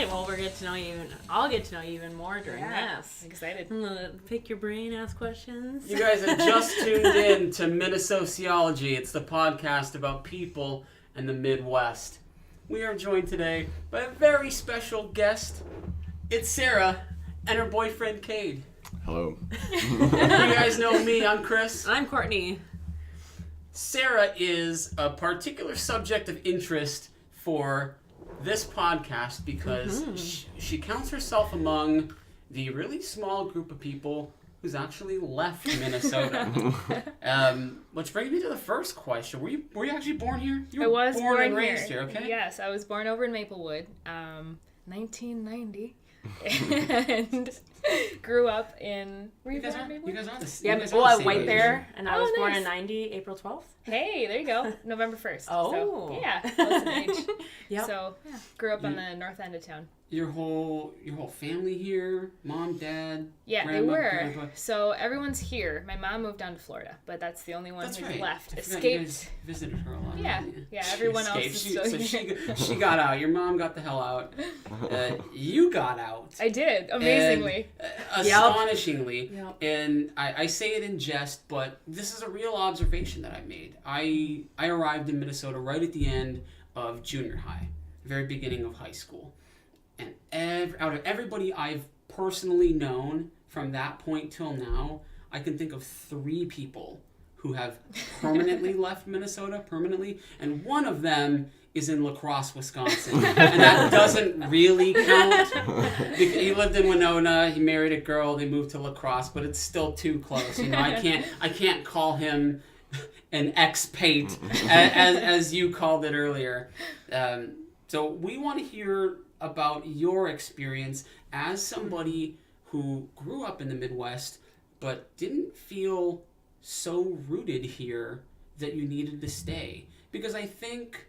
right. Well, we'll get to know you. I'll get to know you even more during this. I'm excited. Pick your brain, ask questions. You guys have just tuned in to Minnesociology. It's the podcast about people in the Midwest. We are joined today by a very special guest. It's Sara and her boyfriend, KADE. Hello. You guys know me. I'm Chris. I'm Courtney. Sara is a particular subject of interest for this podcast because she counts herself among the really small group of people who's actually left Minnesota. Which brings me to the first question. Were you actually born here? You were I was born and raised here, okay? Yes, I was born over in Maplewood, 1990. And grew up in... Were you born in Maplewood? You guys are the Yeah, you guys well, are at the White same Bear, and I was born nice. in 90, April 12th. Hey, there you go. November 1st. Oh. So, yeah, close in age. Yep. So, grew up on the north end of town. Your whole family here? Mom, dad, Yeah, grandma, they were. grandpa? So everyone's here. My mom moved down to Florida, but that's the only one That's who's right. left. I forgot Escaped. You guys visited her a lot. Yeah, didn't you? yeah, She everyone else escaped. is She- still so here. she got out. Your mom got the hell out. You got out. I did, amazingly. And, astonishingly. Yep. And I say it in jest, but this is a real observation that I made. I arrived in Minnesota right at the end of junior high, very beginning of high school. And out of everybody I've personally known from that point till now, I can think of 3 people who have permanently left Minnesota, and one of them is in La Crosse, Wisconsin. And that doesn't really count. He lived in Winona, he married a girl, they moved to La Crosse, but it's still too close. You know, I can't call him an expat, as you called it earlier. So we want to hear about your experience as somebody who grew up in the Midwest but didn't feel so rooted here that you needed to stay. Because I think,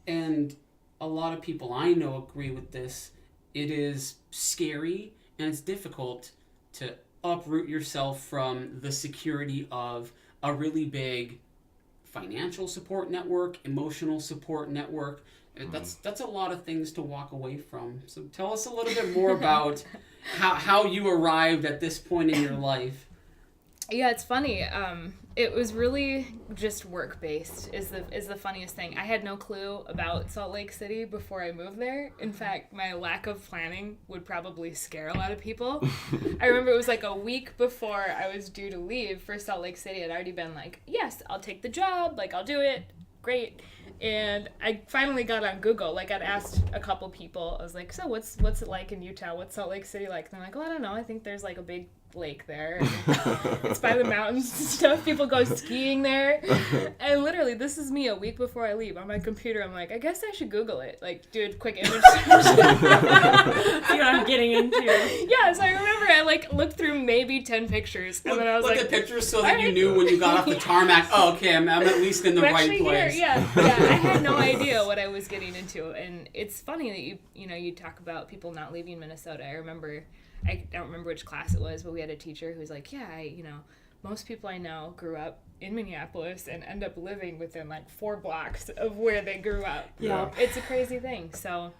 and a lot of people I know agree with this, it is scary and it's difficult to uproot yourself from the security of a really big financial support network, emotional support network. That's a lot of things to walk away from. So tell us a little bit more about how you arrived at this point in your life. Yeah, it's funny. It was really just work-based is the funniest thing. I had no clue about Salt Lake City before I moved there. In fact, my lack of planning would probably scare a lot of people. I remember it was like a week before I was due to leave for Salt Lake City. I'd already been like, yes, I'll take the job. Like, I'll do it. Great. And I finally got on Google. Like, I'd asked a couple people. I was like, so what's it like in Utah? What's Salt Lake City like? And they're like, well, I don't know. I think there's like a big lake there. It's by the mountains and stuff. People go skiing there. And literally, this is me a week before I leave on my computer. I'm like, I guess I should Google it. Like, do a quick image search. See what I'm getting into. Yeah, so I remember I like looked through maybe 10 pictures. And then I was Look like, at pictures so that you knew when you got off the tarmac, oh, okay, I'm at least in the I'm right actually place. here. Yeah, I had no idea what I was getting into. And it's funny that you talk about people not leaving Minnesota. I don't remember which class it was, but we had a teacher who was like, yeah, most people I know grew up in Minneapolis and end up living within like 4 blocks of where they grew up. Yeah. It's a crazy thing. So,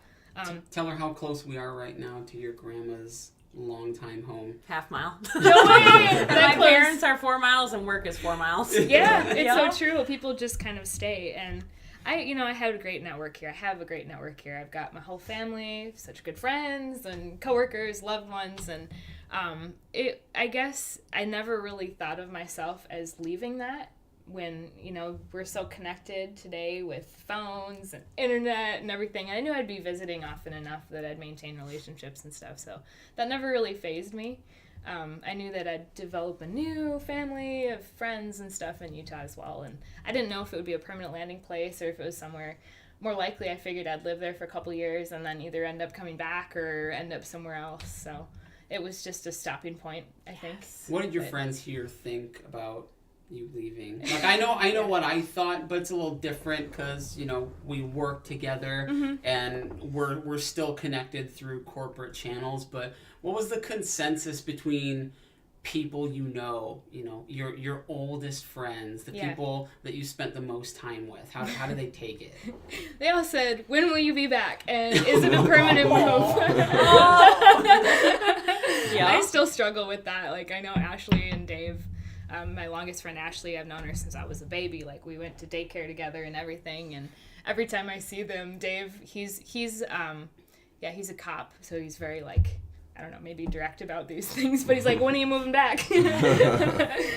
Tell her how close we are right now to your grandma's longtime home. Half mile. no way! My parents are 4 miles and work is 4 miles. Yeah, it's Yeah. so true. People just kind of stay. And I had a great network here. I have a great network here. I've got my whole family, such good friends and coworkers, loved ones. And I guess I never really thought of myself as leaving that when, we're so connected today with phones and internet and everything. I knew I'd be visiting often enough that I'd maintain relationships and stuff. So that never really fazed me. I knew that I'd develop a new family of friends and stuff in Utah as well. And I didn't know if it would be a permanent landing place or if it was somewhere. More likely, I figured I'd live there for a couple years and then either end up coming back or end up somewhere else. So it was just a stopping point, I think. What did your friends here think about you leaving? Like, I know what I thought, but it's a little different because, we work together and we're still connected through corporate channels. But what was the consensus between people your oldest friends, the people that you spent the most time with? How do they take it? They all said, "When will you be back? And is it a permanent move?" Yeah. I still struggle with that. Like, I know Ashley and Dave, my longest friend Ashley, I've known her since I was a baby. Like, we went to daycare together and everything. And every time I see them, Dave, he's a cop, so he's very, like, I don't know, maybe direct about these things, but he's like, "When are you moving back?"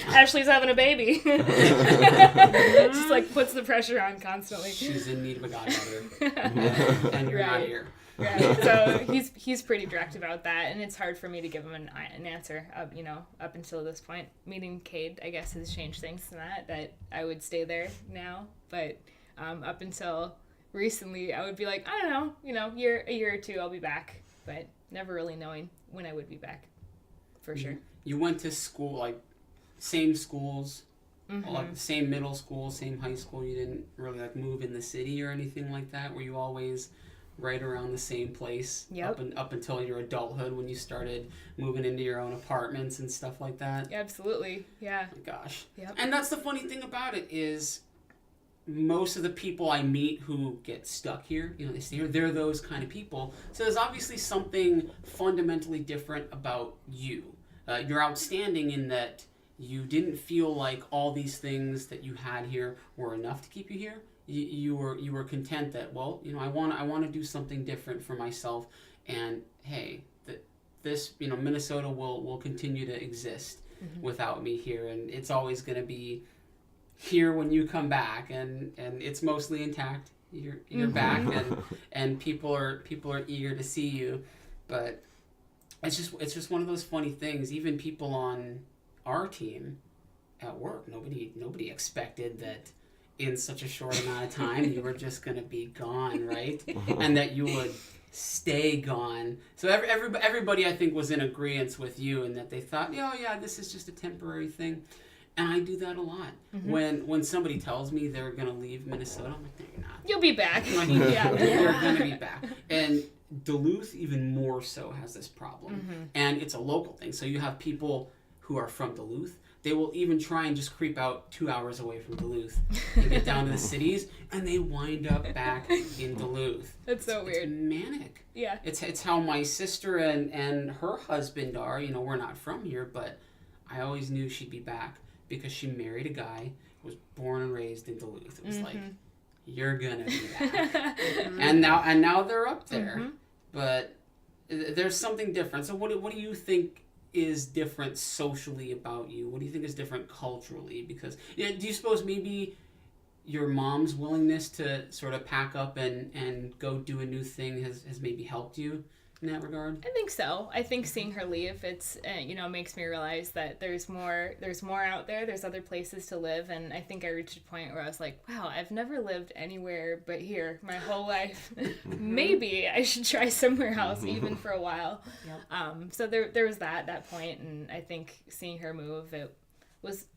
Ashley's having a baby. Just, like, puts the pressure on constantly. She's in need of a godmother. And you're not here. Right. So he's pretty direct about that, and it's hard for me to give him an answer, up until this point. Meeting KADE, I guess, has changed things to that I would stay there now, but up until recently, I would be like, I don't know, a year or two, I'll be back, but never really knowing when I would be back, for sure. You went to school, like, same schools, Mm-hmm. like the same middle school, same high school. You didn't really, like, move in the city or anything like that? Were you always right around the same place? Yep. Up until your adulthood, when you started moving into your own apartments and stuff like that? Absolutely, yeah. Oh my gosh. Yep. And that's the funny thing about it is most of the people I meet who get stuck here, they stay here, they're those kind of people. So there's obviously something fundamentally different about you. You're outstanding in that you didn't feel like all these things that you had here were enough to keep you here. You were content that, well, I want to do something different for myself, and hey, this Minnesota will continue to exist without me here, and it's always going to be here when you come back, and it's mostly intact. You're back, and people are eager to see you, but it's just one of those funny things. Even people on our team at work, nobody expected that in such a short amount of time you were just going to be gone, right? And that you would stay gone. So everybody, I think, was in agreement with you, and that they thought, this is just a temporary thing. And I do that a lot. When somebody tells me they're going to leave Minnesota, I'm like, no, you're not. You'll be back. You're going to be back. And Duluth even more so has this problem. And it's a local thing. So you have people who are from Duluth. They will even try and just creep out 2 hours away from Duluth and get down to the cities, and they wind up back in Duluth. That's so weird. It's manic. Yeah. It's how my sister and her husband are. We're not from here, but I always knew she'd be back, because she married a guy who was born and raised in Duluth. It was like, you're gonna be back. And now they're up there. But there's something different. So what do you think is different socially about you? What do you think is different culturally? Because do you suppose maybe your mom's willingness to sort of pack up and go do a new thing has maybe helped you in that regard? I think so. I think seeing her leave, it's makes me realize that there's more out there. There's other places to live, and I think I reached a point where I was like, wow, I've never lived anywhere but here my whole life. Maybe I should try somewhere else, even for a while. Yep. So there was that point, and I think seeing her move,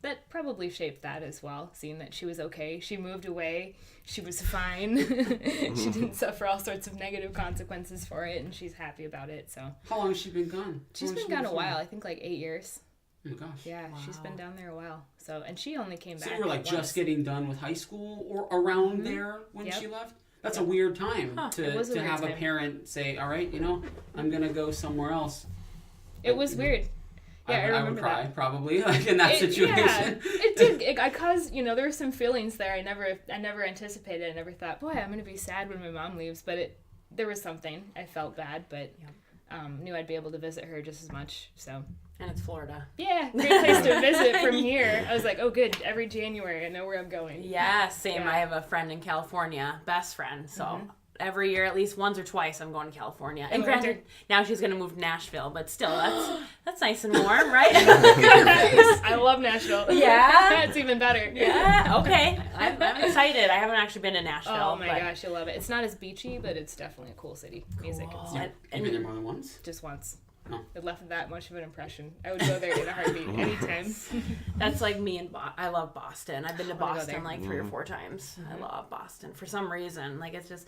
that probably shaped that as well, seeing that she was okay. She moved away. She was fine. She didn't suffer all sorts of negative consequences for it, and she's happy about it. So how long has she been gone? She's been gone a while. I think like 8 years. Oh my gosh. Yeah, wow. She's been down there a while. So, and she only came back. So you were like just getting done with high school or around there when she left? That's a weird time to have a parent say, all right, I'm going to go somewhere else. It was weird. Yeah, I would cry, probably, like in that situation. Yeah, it did. I caused, there were some feelings there. I never anticipated. I never thought, boy, I'm going to be sad when my mom leaves. But there was something. I felt bad, but knew I'd be able to visit her just as much. So. And it's Florida. Yeah, great place to visit from here. I was like, oh, good. Every January, I know where I'm going. Yeah, same. Yeah. I have a friend in California, best friend. So every year, at least once or twice, I'm going to California. And granted, now she's going to move to Nashville, but still, that's nice and warm, right? I love Nashville. Yeah? It's even better. Yeah, okay. I'm excited. I haven't actually been to Nashville. Oh my gosh, you'll love it. It's not as beachy, but it's definitely a cool city. Music and stuff. You've been there more than once? Just once. Oh. It left that much of an impression. I would go there in a heartbeat anytime. That's like me and I love Boston. I've been to Boston like 3 or 4 times. I love Boston for some reason. Like it's just,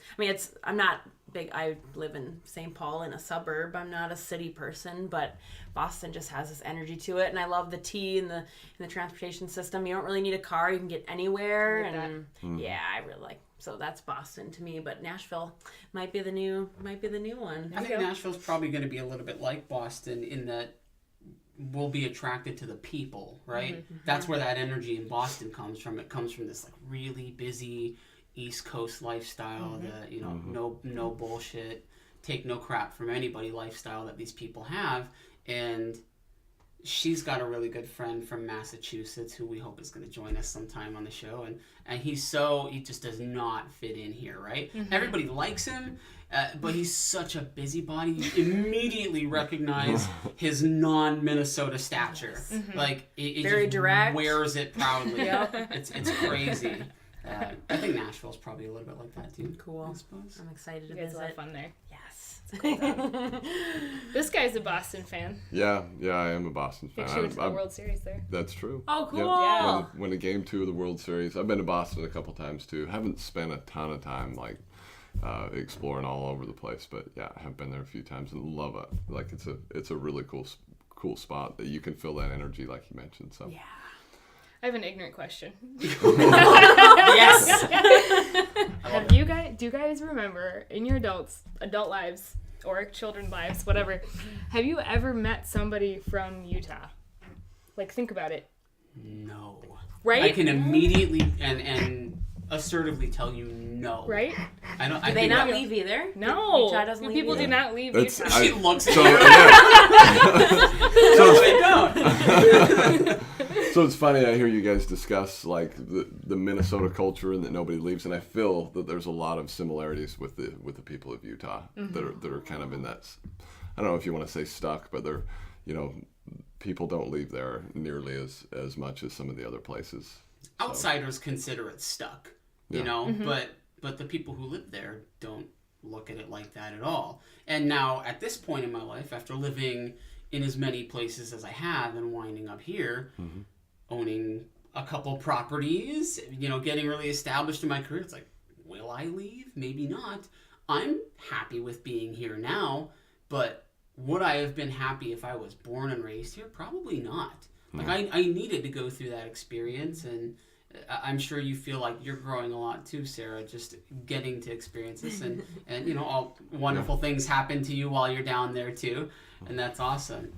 I'm not I live in St. Paul in a suburb. I'm not a city person, but Boston just has this energy to it, and I love the T and the transportation system. You don't really need a car; you can get anywhere, and yeah, I really like. So that's Boston to me, but Nashville might be the new one. I think Nashville's probably going to be a little bit like Boston in that we'll be attracted to the people, right? Mm-hmm. That's where that energy in Boston comes from. It comes from this like really busy East Coast lifestyle, that no bullshit, take no crap from anybody lifestyle that these people have. And she's got a really good friend from Massachusetts who we hope is going to join us sometime on the show, and he just does not fit in here, right? Everybody likes him, but he's such a busybody. You immediately recognize his non-Minnesota stature. Like it very just direct, wears it proudly. It's crazy. I think Nashville's probably a little bit like that too. Cool. I suppose. I'm excited to You guys visit. will have fun there. Yes. Cool. This guy's a Boston fan. Yeah, I am a Boston fan. Actually went to the World Series there. That's true. Oh, cool. Yeah. Won a game 2 of the World Series. I've been to Boston a couple times too. Haven't spent a ton of time exploring all over the place, but yeah, I have been there a few times and love it. Like it's a really cool spot that you can feel that energy like you mentioned. So Yeah. I have an ignorant question. Yes. Do you guys remember in your adult lives or children's lives, whatever, have you ever met somebody from Utah? Like, think about it. No. Right? I can immediately and assertively tell you no. Right? I don't. Do they not leave either? No. Utah doesn't leave People either? do not leave That's- Utah. She looks at So, you. yeah. No, they don't. So it's funny, I hear you guys discuss like the Minnesota culture and that nobody leaves, and I feel that there's a lot of similarities with the people of Utah that are kind of in that, I don't know if you want to say stuck, but they're, people don't leave there nearly as much as some of the other places. Outsiders consider it stuck, but the people who live there don't look at it like that at all. And now at this point in my life, after living in as many places as I have and winding up here, owning a couple properties, getting really established in my career, it's like, will I leave? Maybe not. I'm happy with being here now, but would I have been happy if I was born and raised here? Probably not. Like, I needed to go through that experience, and I'm sure you feel like you're growing a lot too, Sarah, just getting to experience this, and all wonderful things happen to you while you're down there too, and that's awesome.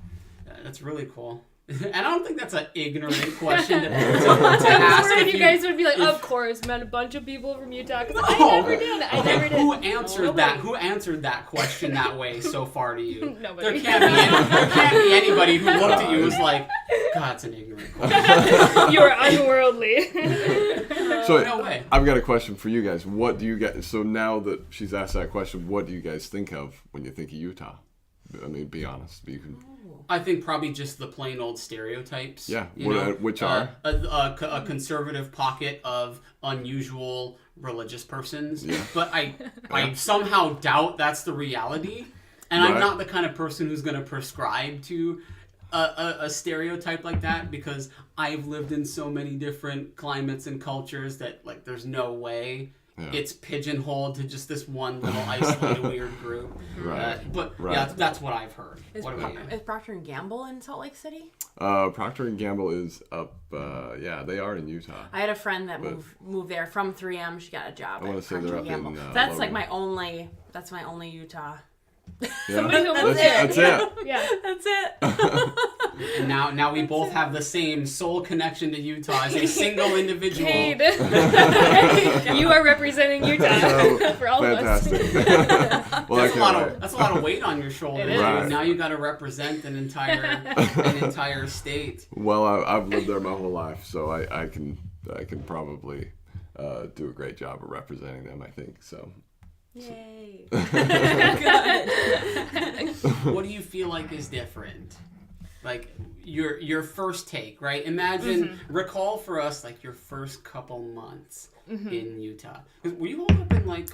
That's really cool. And I don't think that's an ignorant question to ask. If you guys would be like, of course, met a bunch of people from Utah. Because I never did. I Okay, never did. who answered that? Who answered that question that way so far to you? Nobody. There can't be anybody who looked at you and was like, God, it's an ignorant question. You are unworldly. So No way. I've got a question for you guys. What do you guys? So now that she's asked that question, what do you guys think of when you think of Utah? I mean, be honest. You can. I think probably just the plain old stereotypes. Yeah, which a are? conservative pocket of unusual religious persons. Yeah. But I somehow doubt that's the reality. And I'm Right. not the kind of person who's going to prescribe to a stereotype like that, because I've lived in so many different climates and cultures that, like, there's no way it's pigeonholed to just this one little isolated weird group. Right. Yeah, that's what I've heard. Is, What about you? is Procter & Gamble in Salt Lake City? Procter & Gamble is up. They are in Utah. I had a friend that moved there from 3M. She got a job I wanna at say Procter they're up Gamble. in, That's like Logan. that's my only Utah. Yeah. Somebody who moved there. That's it. Yeah. That's it. And now we both have the same soul connection to Utah as a single individual. KADE. You are representing Utah for all Fantastic. of us. Well, That's a lot of weight on your shoulders. It is. Right. Now you got to represent an entire state. Well, I've lived there my whole life, so I can probably do a great job of representing them, I think. So. Yay. What do you feel like is different? Like your first take, right? Imagine, recall for us like your first couple months in Utah. Were you all up in like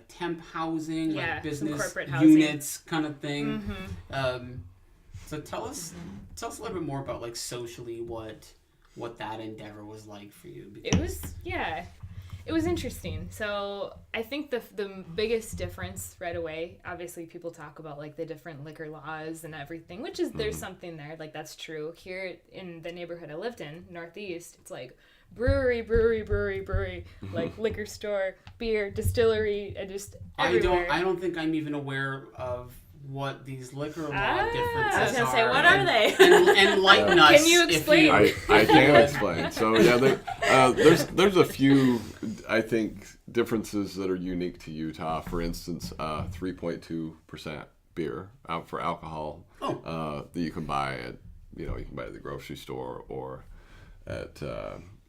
temp housing, Yeah, like some business corporate housing. units kind of thing? So tell us a little bit more about like socially what that endeavor was like for you. It was, yeah. it was interesting. So I think the biggest difference right away, obviously people talk about like the different liquor laws and everything, which is there's something there, like that's true. Here in the neighborhood I lived in, Northeast, it's like brewery, like liquor store, beer, distillery, and just everywhere. I don't think I'm even aware of what these liquor law differences I was gonna are. say, what are they? And lighten us. Can you explain? I can explain. So yeah, there's a few, I think, differences that are unique to Utah. For instance, 3.2% beer out for alcohol that you can buy at the grocery store or at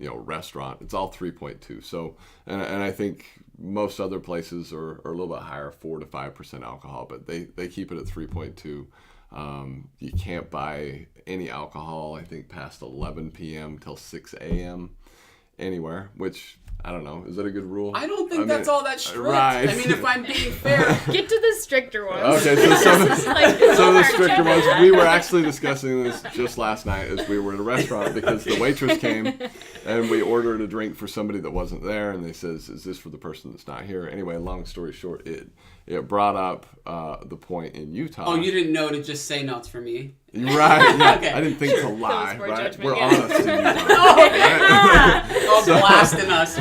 restaurant. It's all 3.2. So and I think most other places are a little bit higher, 4 to 5% alcohol, but they keep it at 3.2. You can't buy any alcohol, I think, past 11 p.m. till 6 a.m. anywhere, which I don't know. Is that a good rule? I don't think that's all that strict. Right. I mean, if I'm being fair. Get to the stricter ones. Okay, so some of the stricter ones. We were actually discussing this just last night as we were at a restaurant because the waitress came and we ordered a drink for somebody that wasn't there, and they says, "Is this for the person that's not here?" Anyway, long story short, it brought up the point in Utah. Oh, you didn't know to just say no, it's for me. Right? Yeah. Okay. I didn't think to lie. poor Right? judgment, We're yeah. honest in Utah. Oh, blasting us.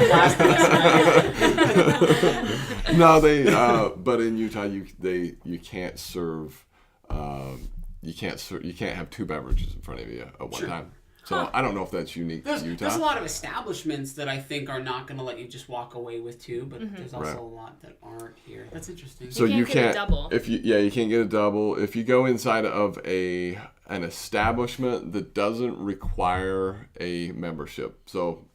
No, but in Utah, you can't serve, you can't have two beverages in front of you at one time. So I don't know if that's unique to Utah. There's a lot of establishments that I think are not going to let you just walk away with two, but there's also Right. a lot that aren't here. That's interesting. So You can't get a double. You can't get a double. If you go inside of an establishment that doesn't require a membership, so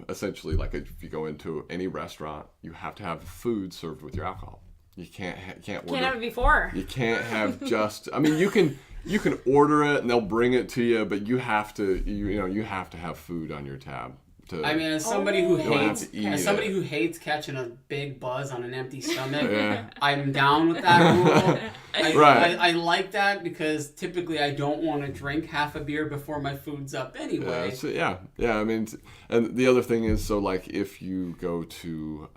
essentially, like if you go into any restaurant, you have to have food served with your alcohol. You can't order. Can't have it before. You can't have just. I mean, you can order it and they'll bring it to you, but you have to you have to have food on your tab. I mean, as somebody who have hates catching a big buzz on an empty stomach, Yeah. I'm down with that rule. Right. I like that because typically I don't want to drink half a beer before my food's up anyway. Yeah. I mean, and the other thing is, so like if you go to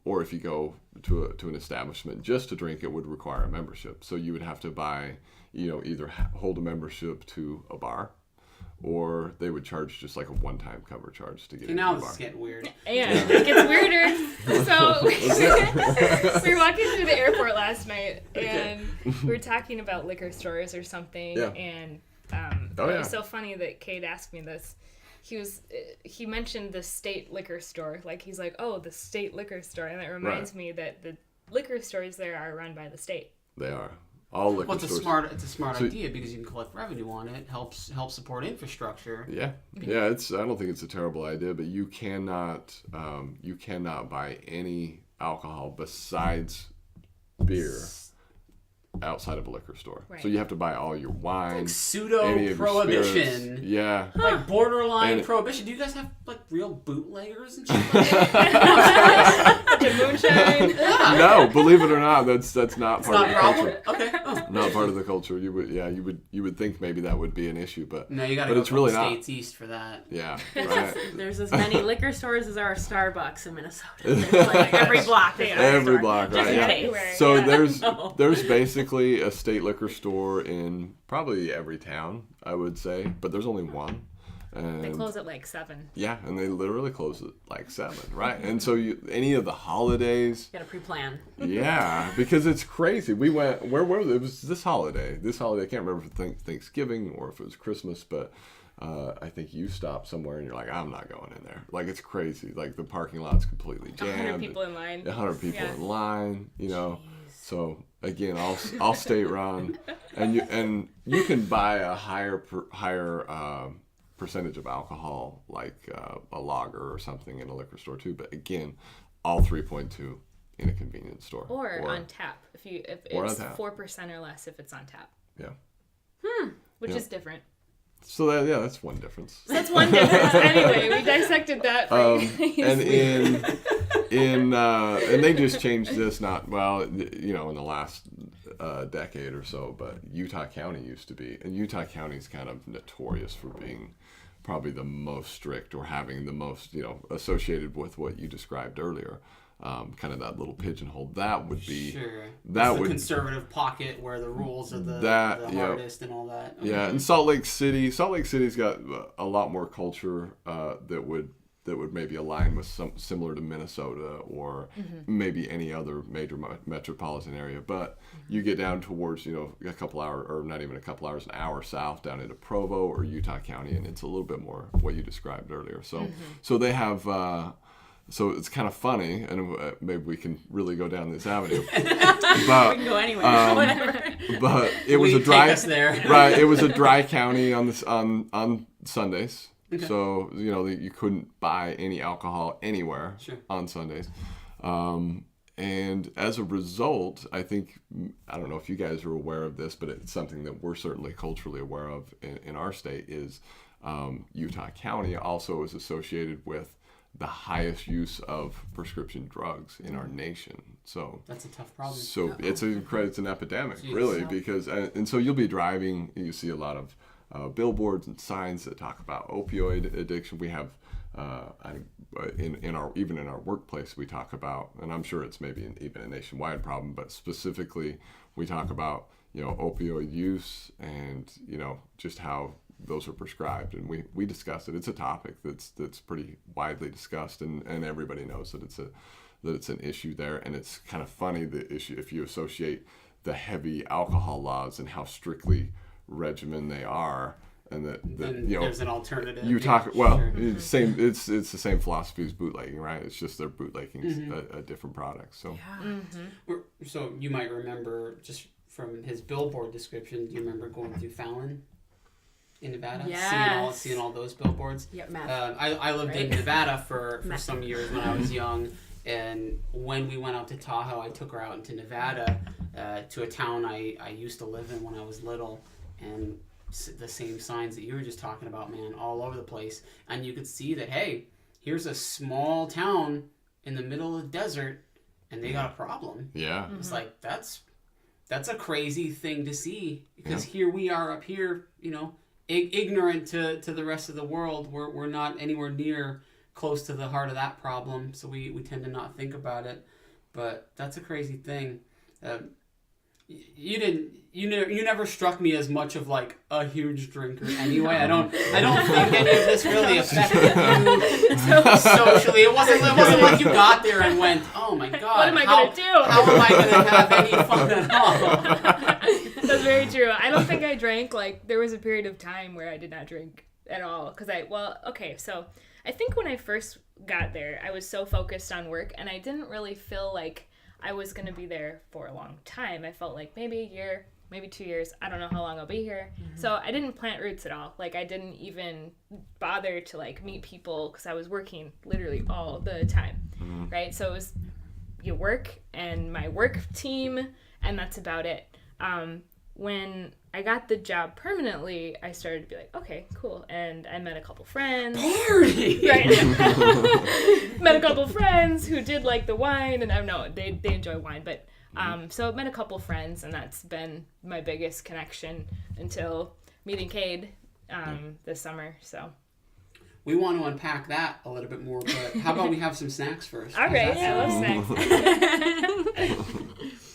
or if you go to an establishment just to drink, it would require a membership. So you would have to buy, either hold a membership to a bar, or they would charge just like a one-time cover charge to get into Now the this bar. is getting weird. Yeah, it gets weirder. So we were walking through the airport last night, and we were talking about liquor stores or something. Yeah. And Oh, it yeah. was so funny that Kade asked me this. He mentioned the state liquor store. Like he's like, oh, the state liquor store, and it reminds me that the liquor stores there are run by the state. They are. All liquor Well, it's stores. a smart idea because you can collect revenue on it. Helps support infrastructure. Yeah. I don't think it's a terrible idea, but you cannot buy any alcohol besides beer outside of a liquor store. Right. So you have to buy all your wine, Like pseudo any of your prohibition. spirits. Yeah. Like borderline And- prohibition. Do you guys have like real bootleggers and shit like that? The moonshine. No, believe it or not, that's not It's part not of a the problem? culture. Okay. Oh. Not part of the culture. You would think maybe that would be an issue, but No, you gotta but go it's a couple really not. states east for that. Yeah. Right. There's as many liquor stores as there are Starbucks in Minnesota. There's like every block. There's a Every store. block, Just right? in Yeah. case. So Yeah. there's basically a state liquor store in probably every town, I would say, but there's only one. And They close at like 7. yeah, and they literally close at like 7, right? And so any of the holidays, You gotta pre-plan. yeah, because it's crazy. We went, where were they? It was this holiday. I can't remember if it was Thanksgiving or if it was Christmas, but I think you stopped somewhere and you're like, I'm not going in there. Like, it's crazy. Like, the parking lot's completely jammed. 100 people in line. 100 people Yeah. in line, So again, all state run, and you can buy a higher percentage of alcohol, like a lager or something in a liquor store too. But again, all 3.2 in a convenience store Or on tap. If Or on it's tap. 4% or less if it's on tap. Yeah. Which Yeah. is different. So that's one difference. So that's one difference. Anyway, we dissected that. For And and they just changed this in the last decade or so, but Utah County used to be, and Utah County is kind of notorious for being probably the most strict, or having the most, associated with what you described earlier. Kind of that little pigeonhole. That would be the conservative pocket where the rules are the hardest and all that. Okay. Yeah, and Salt Lake City's got a lot more culture that would maybe align with some similar to Minnesota, or maybe any other major metropolitan area. But you get down towards, a couple hours, or not even a couple hours, an hour south down into Provo or Utah County, and it's a little bit more what you described earlier. So they have, so it's kind of funny, and maybe we can really go down this avenue. But, we can go anywhere, whatever. But it was a dry, take us there. Right? It was a dry county on Sundays. Okay. So, you couldn't buy any alcohol anywhere on Sundays. And as a result, I don't know if you guys are aware of this, but it's something that we're certainly culturally aware of in our state, is Utah County also is associated with the highest use of prescription drugs in our nation. So that's a tough problem. So it's an epidemic, really, because and so you'll be driving, and you see a lot of billboards and signs that talk about opioid addiction. We have in our workplace, we talk about, and I'm sure it's maybe even a nationwide problem, but specifically we talk about opioid use, and just how those are prescribed, and we discuss it. It's a topic that's pretty widely discussed, and everybody knows that it's an issue there. And it's kind of funny, the issue, if you associate the heavy alcohol laws and how strictly regimen they are, and that there's an alternative. You it's the same philosophy as bootlegging, right? It's just they're bootlegging a different product. So so you might remember, just from his billboard description, do you remember going through Fallon in Nevada? Yes. Seeing all those billboards. Yep. I lived in Nevada for some years when I was young, and when we went out to Tahoe, I took her out into Nevada, to a town I used to live in when I was little, and the same signs that you were just talking about, man, all over the place. And you could see that, hey, here's a small town in the middle of the desert, and they got a problem. Yeah. It's like, that's a crazy thing to see, because here we are up here, ignorant to the rest of the world. We're not anywhere near close to the heart of that problem, so we tend to not think about it. But that's a crazy thing. You never struck me as much of like a huge drinker anyway. I don't think any of this really affected you socially. It wasn't like you got there and went, oh my god, what am I gonna do? How am I gonna have any fun at all? That's very true. I don't think I drank, there was a period of time where I did not drink at all, so I think when I first got there, I was so focused on work, and I didn't really feel like I was going to be there for a long time. I felt like maybe a year, maybe 2 years. I don't know how long I'll be here. Mm-hmm. So I didn't plant roots at all. I didn't even bother to meet people, because I was working literally all the time, right? So it was your work and my work team, and that's about it. When I got the job permanently, I started to be like, okay, cool. And I met a couple friends. Party! Right. Met a couple friends who did the wine, and I know they enjoy wine, but so I met a couple friends, and that's been my biggest connection until meeting KADE this summer. So we want to unpack that a little bit more, but how about we have some snacks first? All right, I love snacks.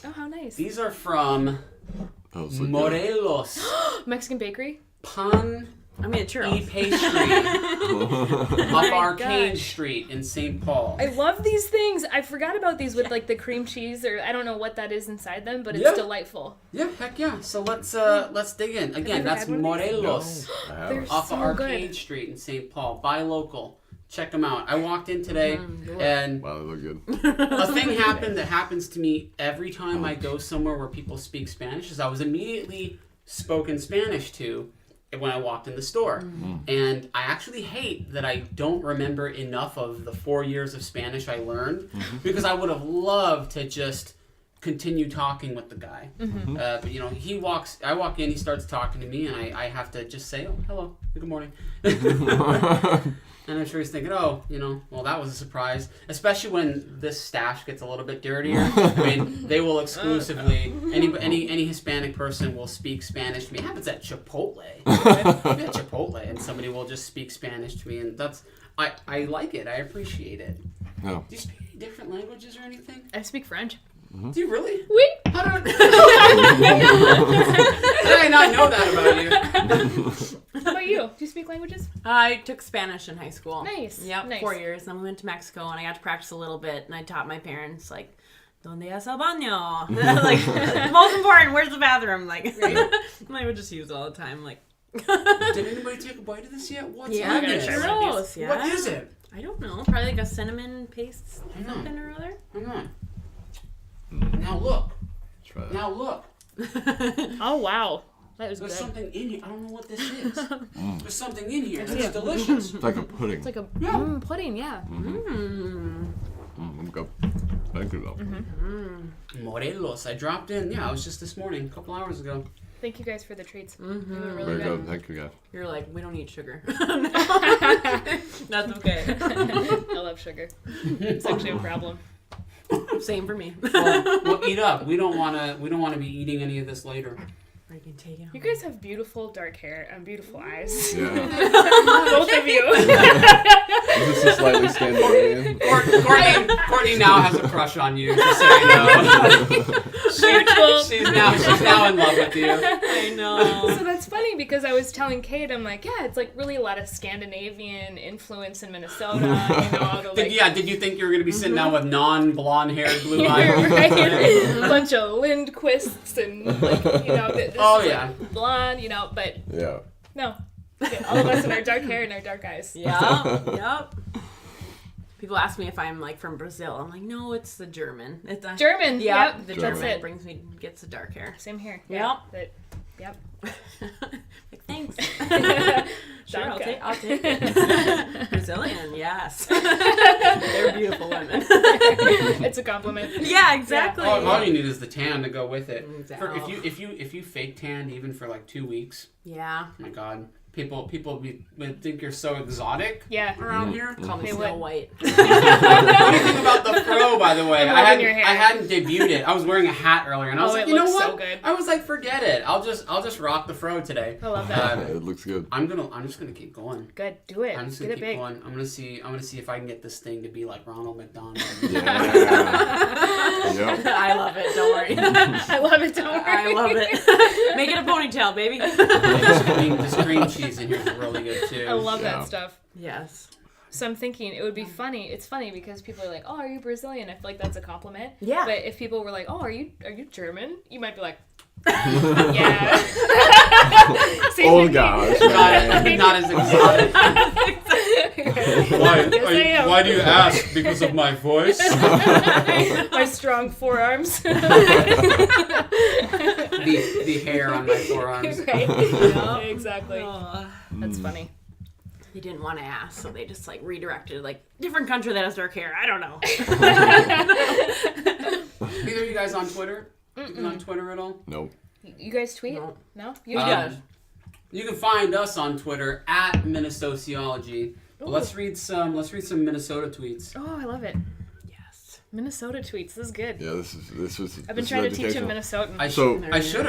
Oh, how nice. These are from Morelos. Mexican bakery? Pan churros. E pastry. Up Arcade Street in St. Paul. I love these things. I forgot about these with the cream cheese, or I don't know what that is inside them, but it's delightful. Yeah, heck yeah. So let's dig in. Again, that's Morelos. Off of Arcade Street in St. Paul. Buy local. Check them out. I walked in today, and wow, they look good. A thing happened that happens to me every time I go somewhere where people speak Spanish, is I was immediately spoken Spanish to when I walked in the store. And I actually hate that I don't remember enough of the 4 years of Spanish I learned, because I would have loved to just continue talking with the guy. But you know, I walk in, he starts talking to me, and I have to just say, oh, hello, good morning. And I'm sure he's thinking, oh, you know, well, that was a surprise. Especially when this stash gets a little bit dirtier. I mean, they will exclusively, any Hispanic person will speak Spanish to me. It happens at Chipotle. At Chipotle, and somebody will just speak Spanish to me, and that's, I like it. I appreciate it. No. Do you speak any different languages or anything? I speak French. Do you really? Oui. How did I not know that about you? How about you? Do you speak languages? I took Spanish in high school. Nice. Yep, Nice. 4 years. Then we went to Mexico, and I got to practice a little bit. And I taught my parents, like, "Donde es el baño?" Like, most important, where's the bathroom? Like, I would just use it all the time. Like, Did anybody take a bite of this yet? What's yeah, in this? churros. Yeah. What is it? I don't know. Probably like a cinnamon paste, something or other. Hang on. Now look. Try that. Now look. Oh, wow. That was There's good. something in here. I don't know what this is. There's something in here. It's delicious. It's like a pudding. It's like a Yeah. pudding, yeah. Go. Thank you, though. Morelos. I dropped in. Yeah, it was just this morning, a couple hours ago. Thank you guys for the treats. They were really Very good. good. Thank you, guys. You're like, we don't eat sugar. That's okay. I love sugar. It's actually a problem. Same for me. Well, eat up. We don't want to be eating any of this later. Or you can take it home. You guys have beautiful dark hair and beautiful eyes. Yeah. Both of you. Is this a slightly Scandinavian? Courtney now has a crush on you, just so you know. Mutual. She's now in love with you. I know. So that's funny because I was telling Kate, I'm like, yeah, it's like really a lot of Scandinavian influence in Minnesota. You know, all the, like, Did you think you were going to be sitting down with non-blonde haired, blue eyed? right? A bunch of Lindquists and like, you know, this Oh, is yeah. like blonde, you know, but Yeah. no. Yeah, all of us in our dark hair and our dark eyes. Yep. People ask me if I'm like from Brazil. I'm like, no, it's the German. It's a, German. Yep, Yep. the That's German it. gets the dark hair. Same here. Yep. Yeah. But, yep. Like, thanks. Sure, Danke. I'll take it. Brazilian, yes. They're beautiful women. It's a compliment. Yeah, exactly. All you need is the tan to go with it. Exactly. If you fake tanned even for like 2 weeks, Yeah. oh my God, people would think you're so exotic Yeah. around here. Call me They Snow would. White. What do you think about the fro, by the way? I'm I loving your hair. hadn't debuted it. I was wearing a hat earlier, and I was Oh, like, it you know looks what? so good. I was like, forget it. I'll just rock the fro today. I love that. It looks good. I'm just gonna keep going. Good. Do it. I'm just Get gonna it keep big. going. I'm gonna see if I can get this thing to be like Ronald McDonald. Yeah. Yep. I love it. Don't worry. I love it. Don't worry. I love it. Make it a ponytail, baby. This cream cheese in here is really good too. I love Yeah. that stuff. Yes. So I'm thinking it would be funny. It's funny because people are like, "Oh, are you Brazilian?" I feel like that's a compliment. Yeah. But if people were like, "Oh, are you German?" You might be like, "Yeah." See, Oh gosh. man. Not as exotic. Why do you ask? Because of my voice? My strong forearms. The hair on my forearms. Right. Yeah, exactly. Oh. That's funny. They didn't want to ask, so they just like redirected, like, different country that has dark hair. I don't know. Either of you guys on Twitter? You on Twitter at all? Nope. You guys tweet? No. No? You Yeah. You can find us on Twitter at Minnesociology. But let's read some Minnesota tweets. Oh, I love it. Yes. Minnesota tweets. This is good. Yeah, this was. I've been trying to teach him Minnesotan. I should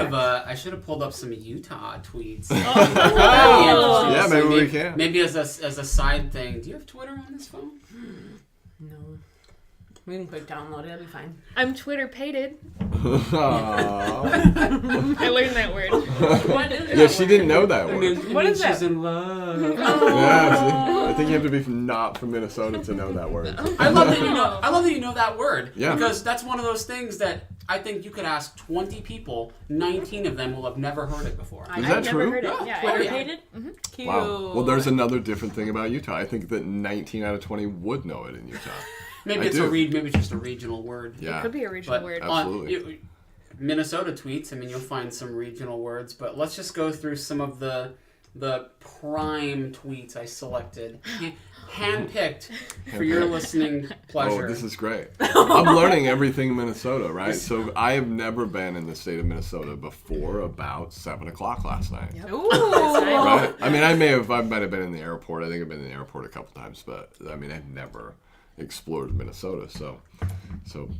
have pulled up some Utah tweets. Oh. Yeah, maybe we can. Maybe as a side thing. Do you have Twitter on this phone? No. We can quick download it. It'll be fine. I'm Twitter pated. Aw. I learned that word. What is Yeah, she didn't know that word. What is she's that? in love. Yeah, see, I think you have to be not from Minnesota to know that word. I love that you know. I love that you know that word. Yeah. Because that's one of those things that I think you could ask 20 people, 19 of them will have never heard it before. Is that I've true? never heard it. Yeah. Yeah, Twitter yeah. hated? Cute. Wow. Well, there's another different thing about Utah. I think that 19 out of 20 would know it in Utah. Maybe I it's do. maybe it's just a regional word. Yeah. It could be a regional But word. Absolutely. Minnesota tweets, I mean, you'll find some regional words, but let's just go through some of the the prime tweets I selected, handpicked for your listening pleasure. Oh, this is great. I'm learning everything Minnesota, right? So I have never been in the state of Minnesota before about 7 o'clock last night. Ooh. Right? I mean, I might have been in the airport. I think I've been in the airport a couple times, but I mean, I've never explored Minnesota. So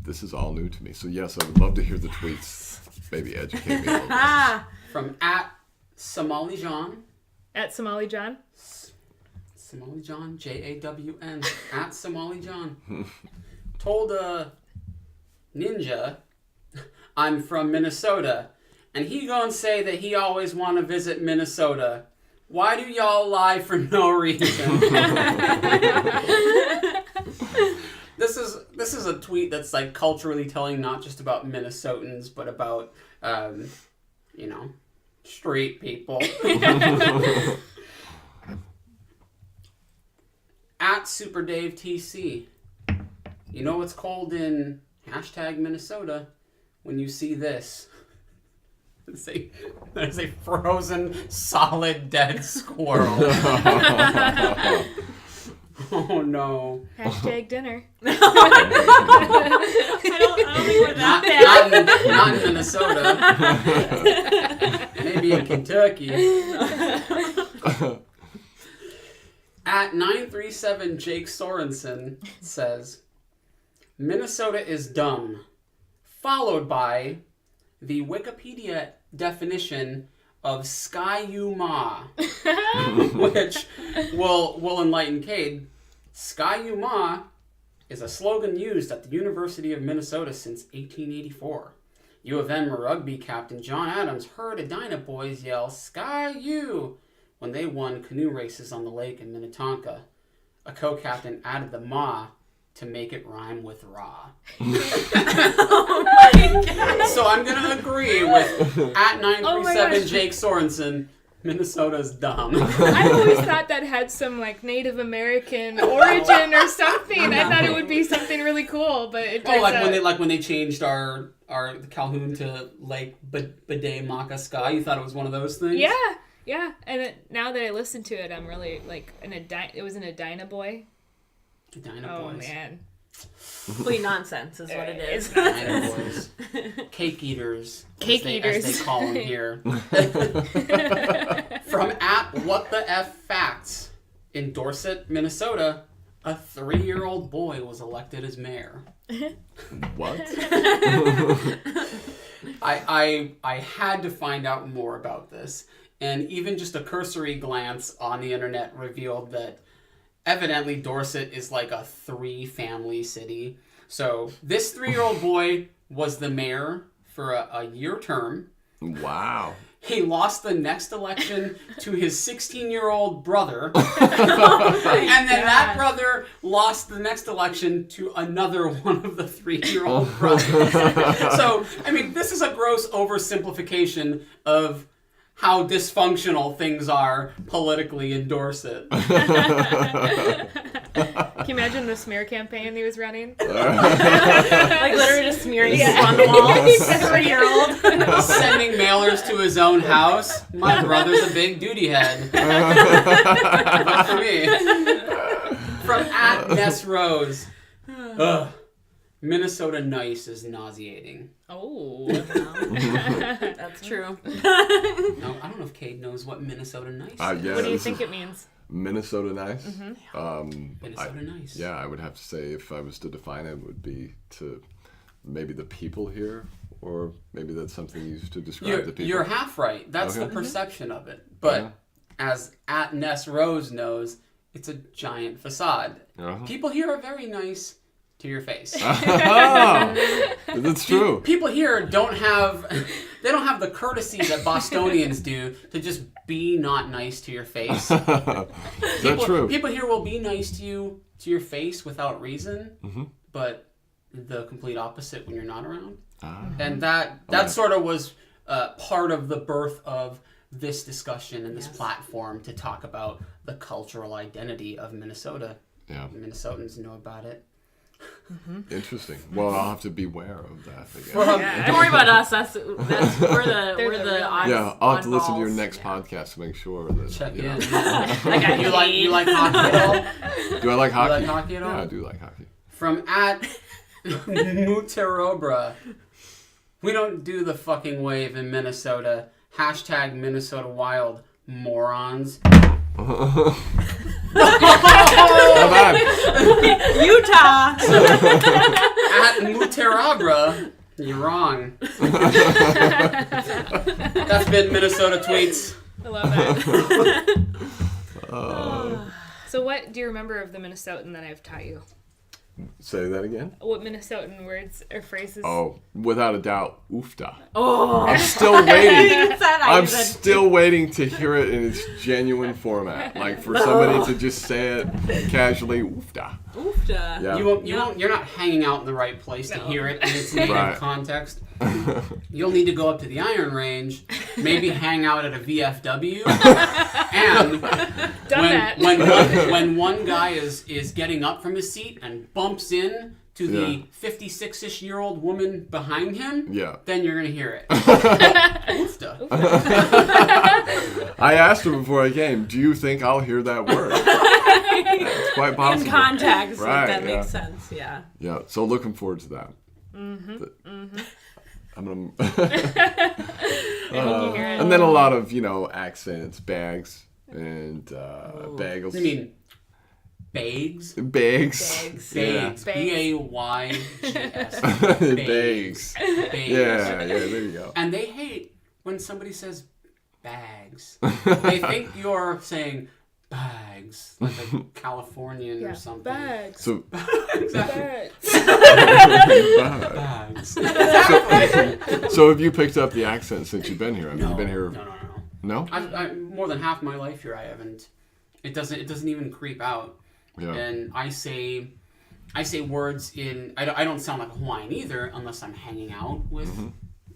this is all new to me. So yes, I would love to hear the tweets. Maybe educate me a little bit. From @Somali John. @Somali John. Somali John, JAWN, @Somali John. Told a ninja, I'm from Minnesota, and he gonna say that he always want to visit Minnesota. Why do y'all lie for no reason? This is a tweet that's like culturally telling, not just about Minnesotans, but about straight people. @SuperDaveTC. You know what's cold in #Minnesota when you see this? There's a frozen, solid, dead squirrel. Oh no. #dinner. I don't think we're that bad. Not in Minnesota. Maybe in Kentucky. @937 Jake Sorensen says, Minnesota is dumb, followed by the Wikipedia definition of Sky-U-Ma, which will enlighten KADE. Sky-U-Ma is a slogan used at the University of Minnesota since 1884. U of M rugby captain John Adams heard Edina boys yell Sky-U when they won canoe races on the lake in Minnetonka. A co-captain added the ma to make it rhyme with raw. Oh my God. So I'm going to agree with @937 Jake Sorensen, Minnesota's dumb. I always thought that had some like Native American origin or something. I thought it would be something really cool, but it turns out... when they changed our Calhoun to Lake Bidet Maka Sky, you thought it was one of those things? Yeah. And now that I listen to it, I'm really like it was an Edina boy. Edina boys. Oh man. Complete nonsense is what it is. Edina boys. Cake eaters. As they call them here. From @WhatTheFFacts in Dorset, Minnesota, a 3-year-old boy was elected as mayor. What? I had to find out more about this, and even just a cursory glance on the internet revealed that evidently Dorset is like a 3-family city. So this 3-year-old boy was the mayor for a year term. Wow. He lost the next election to his 16-year-old brother. Oh and then that brother lost the next election to another one of the 3-year-old brothers. So, I mean, this is a gross oversimplification of how dysfunctional things are politically in Dorset. Can you imagine the smear campaign he was running? Like literally just smearing people on the walls. 3-year-old. Sending mailers to his own house. My brother's a big duty head. Not for me. From @NessRose. Ugh. Minnesota nice is nauseating. Oh. That's true. No, I don't know if KADE knows what Minnesota nice is. Yeah, What do you think it means? Minnesota nice? Mm-hmm. Minnesota nice. Yeah, I would have to say, if I was to define it, would be to maybe the people here, or maybe that's something used to describe the people. You're half right. That's the perception of it. But as @NessRose knows, it's a giant facade. People here are very nice to your face. That's true. People here don't have the courtesy that Bostonians do to just be not nice to your face. That's true. People here will be nice to you to your face without reason, but the complete opposite when you're not around. And that sort of was part of the birth of this discussion and this platform to talk about the cultural identity of Minnesota. Yeah. Minnesotans know about it. Interesting. Well, I'll have to beware of that, I guess. Yeah. Don't worry about us. That's we're the real odd, Yeah, I'll have to listen to your oddballs. next podcast to make sure that Check you know. in. Like you like hockey at all? Do I like hockey? You like hockey at all? Yeah, I do like hockey. From at Muterobra. We don't do the fucking wave in Minnesota. Hashtag Minnesota Wild. Morons. Not bad. Utah. At Muterobra. You're wrong. That's been Minnesota Tweets. I love that. So what do you remember of the Minnesotan that I've taught you? Say that again. What Minnesotan words or phrases? Oh, without a doubt, oofta. Oh. I'm still waiting. I'm said still waiting to hear it in its genuine format. Like for somebody to just say it casually, oofta. Oofta. Yeah. You're not hanging out in the right place to hear it in its native Right. context. You'll need to go up to the Iron Range, maybe hang out at a VFW, and when one guy is getting up from his seat and bumps in to the 56-ish-year-old woman behind him, then you're gonna hear it. Oofta. I asked her before I came, do you think I'll hear that word? It's quite possible. In context, Right, that makes sense. Yeah. Yeah, so looking forward to that. I'm gonna and then a lot of, accents, bags, and bagels. You mean bags? Bags. Bags. B-A-Y-G-S. Bags. Bags. Yeah, there you go. And they hate when somebody says bags. They think you're saying bags, like a Californian or something. Bags. So, Exactly. Bags. Bags. so have you picked up the accent since you've been here? Have you been here? No. No? I more than half my life here I haven't. It doesn't even creep out. Yeah. And I say words in. I don't sound like a Hawaiian either unless I'm hanging out with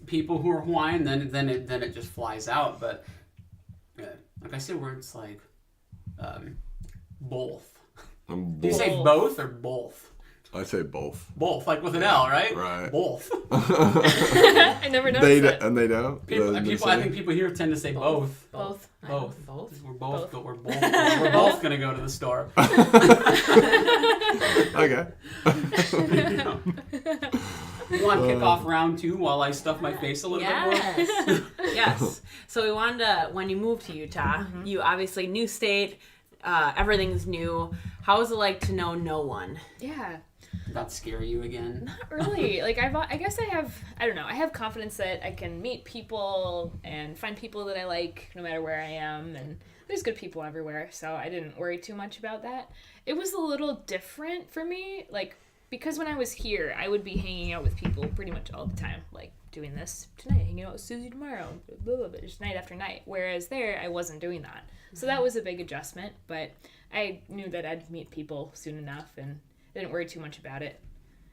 people who are Hawaiian. Then it just flies out. But like I say words like both. Do you say both or both? I say both. Both, like with an L, right? Right. Both. I never noticed that. And they don't? I think people here tend to say both. Both. Both. Both. We're both gonna go to the store. Okay. You want to kick off round 2 while I stuff my face a little bit more? Yes. So we wanted to, when you moved to Utah, you obviously new state, everything's new. How was it like to know no one? Yeah. Did that scare you again? Not really. Like I guess I have confidence that I can meet people and find people that I like no matter where I am, and there's good people everywhere, so I didn't worry too much about that. It was a little different for me, like because when I was here, I would be hanging out with people pretty much all the time, like doing this tonight, hanging out with Susie tomorrow, blah, blah, blah, just night after night. Whereas there, I wasn't doing that. So that was a big adjustment, but I knew that I'd meet people soon enough and I didn't worry too much about it.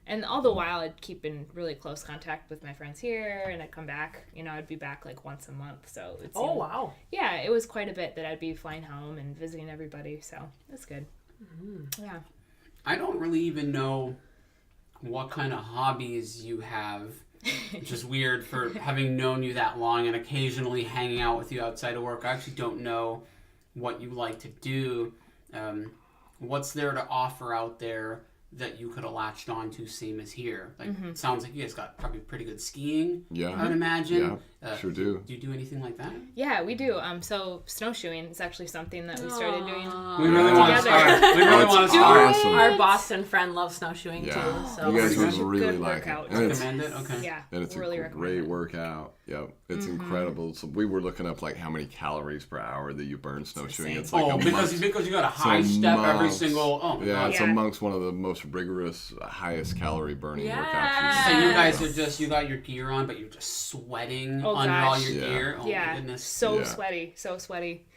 And all the while, I'd keep in really close contact with my friends here, and I'd come back. I'd be back like once a month. So it seemed, wow. Yeah, it was quite a bit that I'd be flying home and visiting everybody. So that's good. Yeah. I don't really even know what kind of hobbies you have, which is weird for having known you that long and occasionally hanging out with you outside of work. I actually don't know what you like to do. What's there to offer out there that you could have latched on to same as here? Like, it sounds like you guys got probably pretty good skiing, I would imagine. Yeah, sure do. Do you do anything like that? Yeah, we do. So snowshoeing is actually something that we started doing. We really want to together. start. We really want to start. Awesome. Our Boston friend loves snowshoeing Yeah. too. So You guys would It's a really good like workout. it. And it's, Recommend it? Okay. Yeah, and it's really a recommend great it. workout. Yep, it's incredible. So we were looking up like how many calories per hour that you burn snowshoeing. It's like because you got a high step every single. Oh my God. It's amongst one of the most rigorous, highest calorie burning workouts. So you guys are you got your gear on, but you're just sweating under all your gear. Oh my goodness. So sweaty.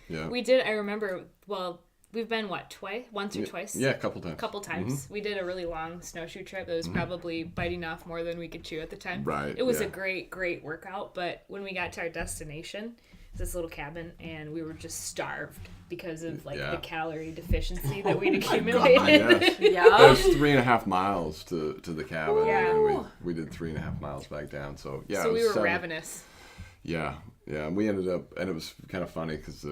Yeah. We did. I remember. Well, we've been once or twice. Yeah, a couple times. Couple times. We did a really long snowshoe trip that was probably biting off more than we could chew at the time. Right. It was a great workout, but when we got to our destination, this little cabin, and we were just starved because of like Yeah. the calorie deficiency that we'd Yes. accumulated. Yeah. It's 3.5 miles to the cabin, Yeah. and we did 3.5 miles back down. So yeah, So it we was were 7. ravenous. Yeah, and we ended up, and it was kind of funny because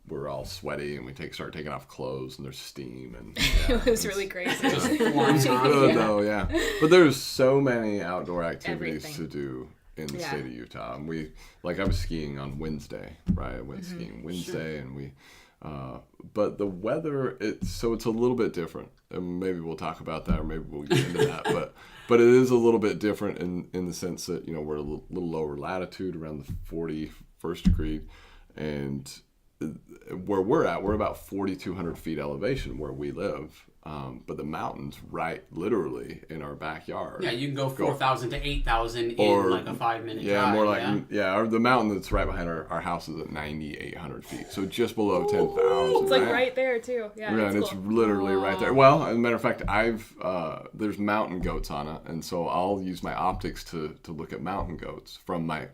we're all sweaty and we start taking off clothes and there's steam and It was really crazy. Just flying on. good though, yeah. But there's so many outdoor activities Everything. to do in the Yeah. state of Utah. And I was skiing on Wednesday, right? I went skiing Wednesday, and but the weather, it's a little bit different. And maybe we'll talk about that, or maybe we'll get into that. But it is a little bit different in the sense that, we're a little lower latitude, around the 41st degree, and where we're about 4,200 feet elevation where we live. But the mountain's right literally in our backyard. Yeah, you can go 4,000 to 8,000 Or- in like a 5-minute Yeah, drive. more like the mountain that's right behind our house is at 9,800 feet, so just below 10,000. It's like right there too. Yeah, Yeah, it's and cool. it's literally right there. Well, as a matter of fact, there's mountain goats on it, and so I'll use my optics to look at mountain goats from my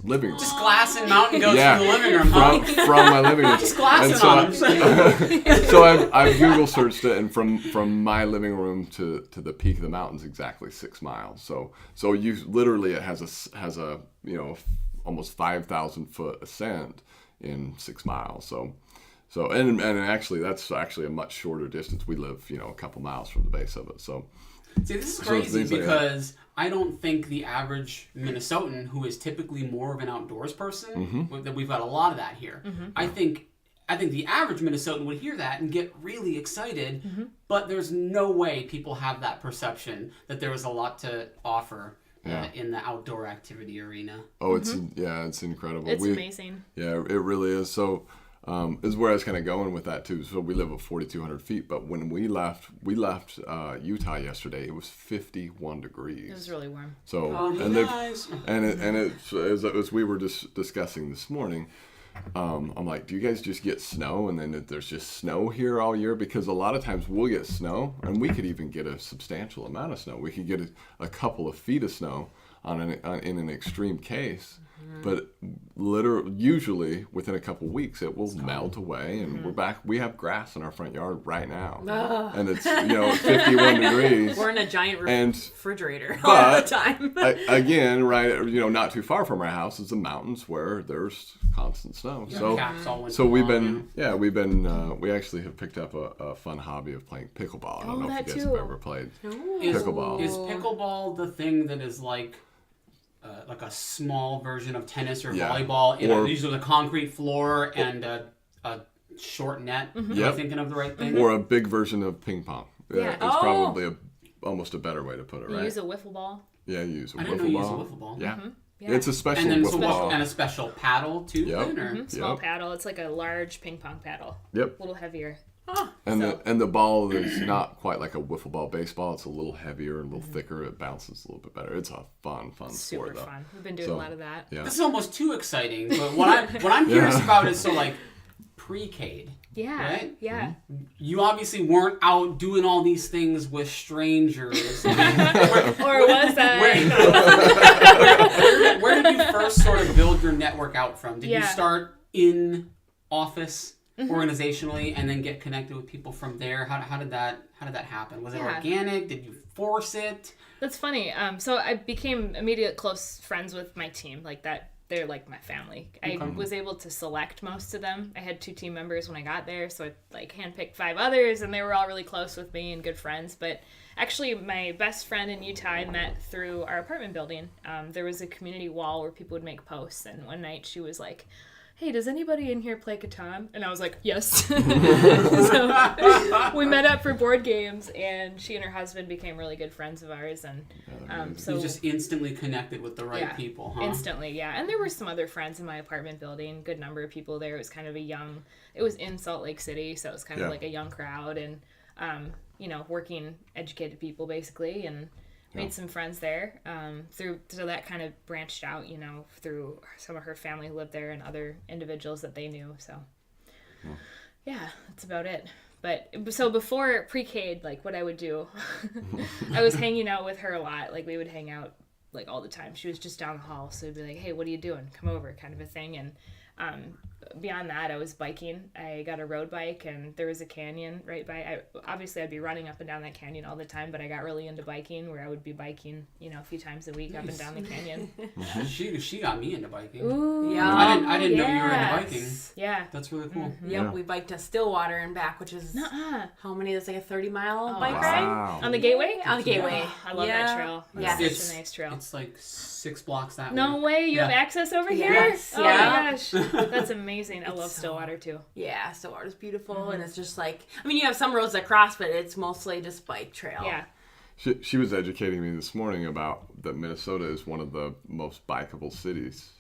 living room. Just glass and mountain goats Yeah. from the living room, huh? From my living room. Just glass And it so on them. So I've Google searched it, and from my living room to the peak of the mountain's exactly 6 miles. So you literally, it has a almost 5,000 foot ascent in 6 miles. So and actually that's actually a much shorter distance. We live a couple miles from the base of it. So See, this is So crazy things like that. because I don't think the average Minnesotan, who is typically more of an outdoors person, that we've got a lot of that here. I think the average Minnesotan would hear that and get really excited, but there's no way people have that perception that there is a lot to offer in the outdoor activity arena. oh, it's incredible. It's amazing. Yeah, it really is. So is where I was kind of going with that too. So we live at 4,200 feet, but when we left Utah yesterday, it was 51 degrees. It was really warm. So Nice. as we were just discussing this morning, I'm like, do you guys just get snow and then there's just snow here all year? Because a lot of times we'll get snow, and we could even get a substantial amount of snow. We could get a couple of feet of snow in an extreme case. But usually within a couple weeks it will melt away, and we're back. We have grass in our front yard right now, and it's 51 degrees. We're in a giant And- refrigerator all the but- time. Again, right? Not too far from our house is the mountains where there's constant snow. Caps all winter So we've long, been we actually have picked up a fun hobby of playing pickleball. I don't know if that you guys too. have ever played. Is Pickleball. Is pickleball the thing that is like a small version of tennis or Yeah. volleyball in Or- usually a concrete floor and a short net? Am I Yep. thinking of the right thing? Or a big version of ping pong. Yeah. It's Oh. probably almost a better way to put it, You right? use a wiffle ball. Yeah, you use a I wiffle didn't know you ball. use a wiffle ball. Yeah. Yeah. It's a special And then wiffle ball. and a special paddle too, Yep. then, or? Small Yep. paddle. It's like a large ping pong paddle. Yep. A little heavier. And the ball is not quite like a wiffle ball baseball. It's a little heavier, a little thicker. It bounces a little bit better. It's a fun Super sport though. fun. We've been doing So, a lot of that. Yeah. This is almost too exciting. But what I'm curious about is pre-KADE. Yeah. Right? Yeah. You obviously weren't out doing all these things with strangers. Or was that? Where did you first sort of build your network out from? Did you Yeah. start in office organizationally and then get connected with people from there? How did that happen? Was it Yeah. organic? Did you force it? That's funny. So I became immediate close friends with my team. Like that, they're like my family. I was able to select most of them. I had 2 team members when I got there, so I handpicked 5 others, and they were all really close with me and good friends. But actually, my best friend in Utah I met through our apartment building. There was a community wall where people would make posts, and one night she was like, hey, does anybody in here play Catan? And I was like, yes. So we met up for board games, and she and her husband became really good friends of ours. And so You just instantly connected with the right Yeah. people, huh? instantly, yeah. And there were some other friends in my apartment building, good number of people there. It was kind of it was in Salt Lake City, so it was kind of Yeah. like a young crowd, and, working educated people basically, and made some friends there. So that kind of branched out, through some of her family who lived there and other individuals that they knew. So, yeah, that's about it. But so before pre-KADE, like what I would do, I was hanging out with her a lot. Like we would hang out like all the time. She was just down the hall, so it'd be like, hey, what are you doing? Come over, kind of a thing. And beyond that, I was biking. I got a road bike, and there was a canyon right by. Obviously, I'd be running up and down that canyon all the time, but I got really into biking, where I would be biking, a few times a week up and down the canyon. She got me into biking. Ooh, Yeah. I didn't know you were into biking. Yeah. That's really cool. Yep, Yeah. we biked to Stillwater and back, which is how many? It's like a 30-mile bike wow. ride On the Gateway? on the Gateway. Oh, I love that trail. Yeah. That's such a nice trail. It's like 6 blocks that No way. way, you have access over here? Yes, Oh yeah. my gosh. That's amazing. I love Stillwater too. Yeah, Stillwater's beautiful, and it's just like, I mean, you have some roads that cross, but it's mostly just bike trail. Yeah. She was educating me this morning about that Minnesota is one of the most bikeable cities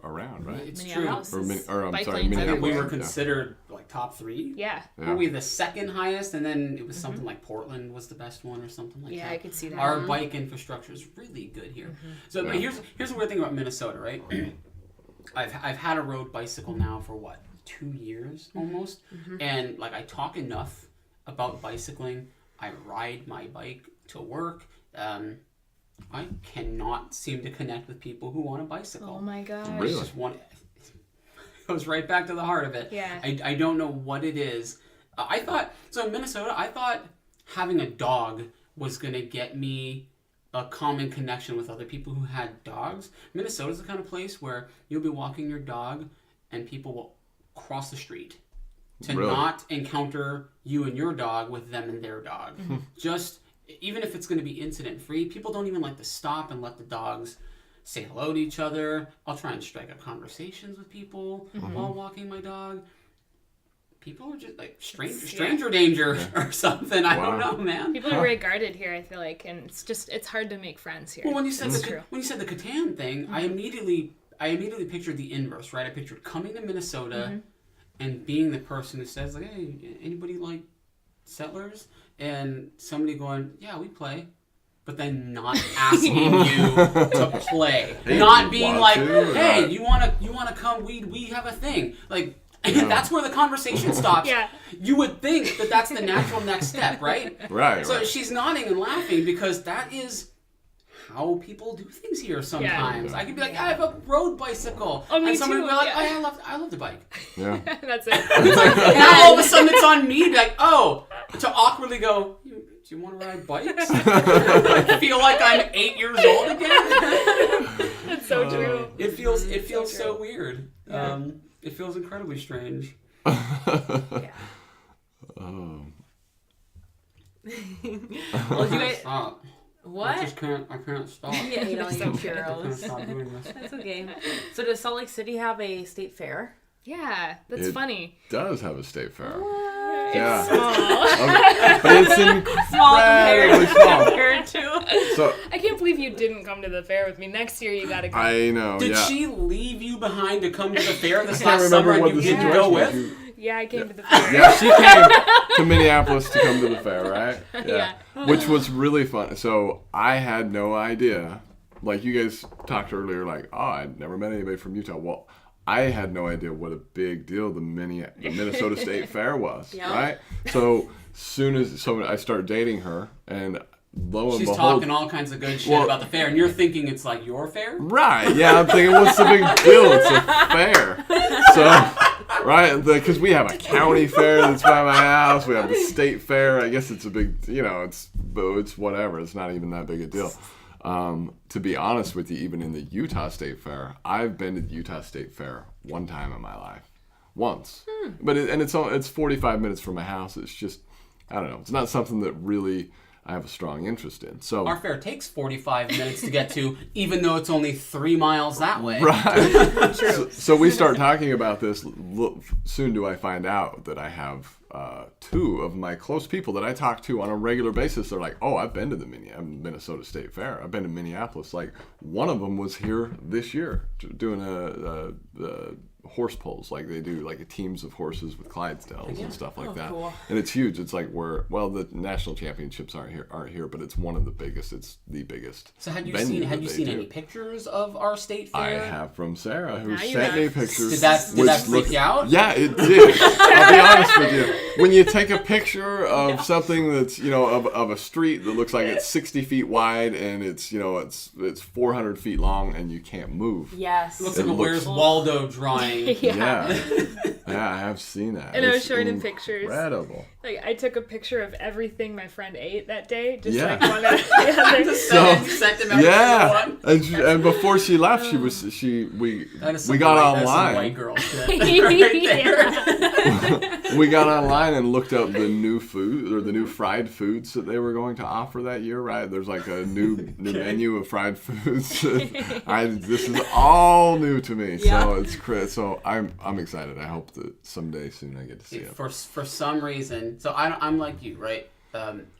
around, right? It's Minneapolis true. is I'm bike sorry, lanes I think we Minneapolis. were everywhere. considered like top 3. Yeah. Were we the second highest, and then it was something like Portland was the best one or something like that. Yeah, I could see that. Our bike infrastructure is really good here. So but here's the weird thing about Minnesota, right? I've had a road bicycle now for 2 years almost, and like I talk enough about bicycling. I ride my bike to work. I cannot seem to connect with people who want a bicycle. Oh my gosh. Really? It's just one. It goes right back to the heart of it. Yeah. I don't know what it is. I thought in Minnesota. I thought having a dog was gonna get me a common connection with other people who had dogs. Minnesota's the kind of place where you'll be walking your dog, and people will cross the street to Really? not encounter you and your dog with them and their dog. Just even if it's going to be incident free, people don't even like to stop and let the dogs say hello to each other. I'll try and strike up conversations with people while walking my dog. People are just like stranger danger or something. I don't know, man. People are very guarded here, I feel like, and it's hard to make friends here. Well, when you said That's the true. when you said the Catan thing, I immediately pictured the inverse, right? I pictured coming to Minnesota and being the person who says like, "Hey, anybody like Settlers?" And somebody going, "Yeah, we play," but then not asking you to play, not being like, "Hey, you wanna come? We have a thing." Like that's where the conversation stops. Yeah. You would think that that's the natural next step, right? Right. So right. she's nodding and laughing because that is how people do things here sometimes. Yeah. I could be like, I have a road bicycle. Oh, me and somebody too, would be like, yeah. I love to bike. Yeah. That's it. It's like, now all of a sudden it's on me to be like, to awkwardly go, do you want to ride bikes? I feel like I'm 8 years old again. That's so true. It feels so true. weird. Yeah. It feels incredibly strange. Yeah. Oh. Well, you guys, Stop. I what? just can't stop. Yeah, you don't So eat good. I can't churros. stop doing this. That's okay. So does Salt Lake City have a state fair? Yeah, that's It funny. Does have a state fair. What? Yeah. Small. But it's Small incredibly small. compared to. So I can't believe you didn't come to the fair with me. Next year you gotta come. I know. Did yeah. she leave you behind to come to the fair this I can't last summer remember and what you the didn't situation go was. with? Yeah, I came to the fair. Yeah, she came to Minneapolis to come to the fair, right? Yeah. Which was really fun. So I had no idea. Like you guys talked earlier, like, oh, I'd never met anybody from Utah. Well, I had no idea what a big deal the Minnesota State Fair was, Yeah. right? So I start dating her, and lo and She's behold, talking all kinds of good shit Well- about the fair, and you're thinking it's like your fair? right? Yeah, I'm thinking, what's the big deal? It's a fair. So, right? Because we have a county fair that's by my house. We have the state fair. I guess it's a big, it's whatever. It's not even that big a deal. To be honest with you, even in the Utah State Fair, I've been to the Utah State Fair one time in my life, once. But it's 45 minutes from my house. It's just, I don't know. It's not something that really I have a strong interest in. So Our fair takes 45 minutes to get to, even though it's only 3 miles that way. right. So we start talking about this. Soon do I find out that I have 2 of my close people that I talk to on a regular basis. They're like, oh, I've been to the Minnesota State Fair. I've been to Minneapolis. Like, one of them was here this year doing a horse pulls. Like, they do like teams of horses with Clydesdales and stuff like that. Cool. And it's huge. It's like the national championships aren't here, but it's one of the biggest. It's the biggest. So had you venue seen that they do. any pictures of our state fair? I have from Sarah, who Now you sent have. me pictures. Did that which freak you out? Yeah, it did. I'll be honest with you. when you take a picture of something that's, of a street that looks like it's 60 feet wide and it's 400 feet long and you can't move. Yes. It looks like a Where's Waldo drawing. Yeah. Yeah, I have seen that. And I was showing him pictures. Incredible. Like, I took a picture of everything my friend ate that day, just Yeah. like one after the other. Sent him out Yeah, to one. and before she left, we got online. White girl shit right there. We got online and looked up the new food or the new fried foods that they were going to offer that year. Right, there's like a new menu of fried foods. This is all new to me, so I'm excited. I hope that someday soon I get to see it. For some reason, so I'm like you, right?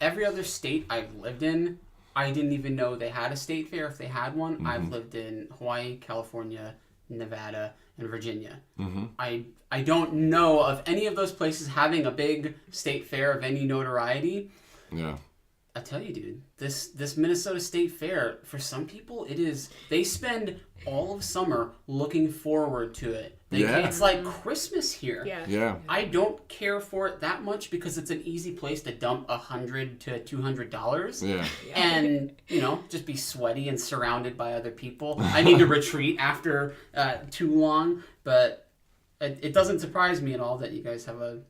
Every other state I've lived in, I didn't even know they had a state fair if they had one. Mm-hmm. I've lived in Hawaii, California, Nevada, and Virginia. Mm-hmm. I don't know of any of those places having a big state fair of any notoriety. Yeah. I tell you, dude, this Minnesota State Fair, for some people, they spend all of summer looking forward to it. It's like Christmas here. Yeah. I don't care for it that much because it's an easy place to dump $100 to $200. Yeah. And, just be sweaty and surrounded by other people. I need to retreat after too long, but it doesn't surprise me at all that you guys have a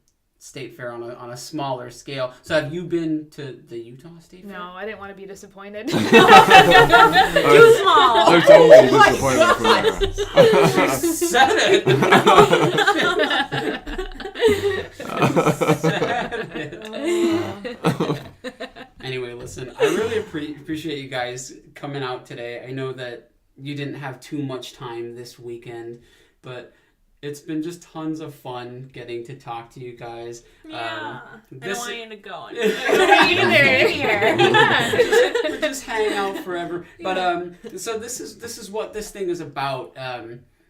state fair on a smaller scale. So have you been to the Utah State Fair? No, I didn't want to be disappointed. Too small. They're totally disappointed for that. Said it. Anyway, listen, I really appreciate you guys coming out today. I know that you didn't have too much time this weekend, but it's been just tons of fun getting to talk to you guys. Yeah. I don't want you to go We're just hanging out forever. But so this is what this thing is about.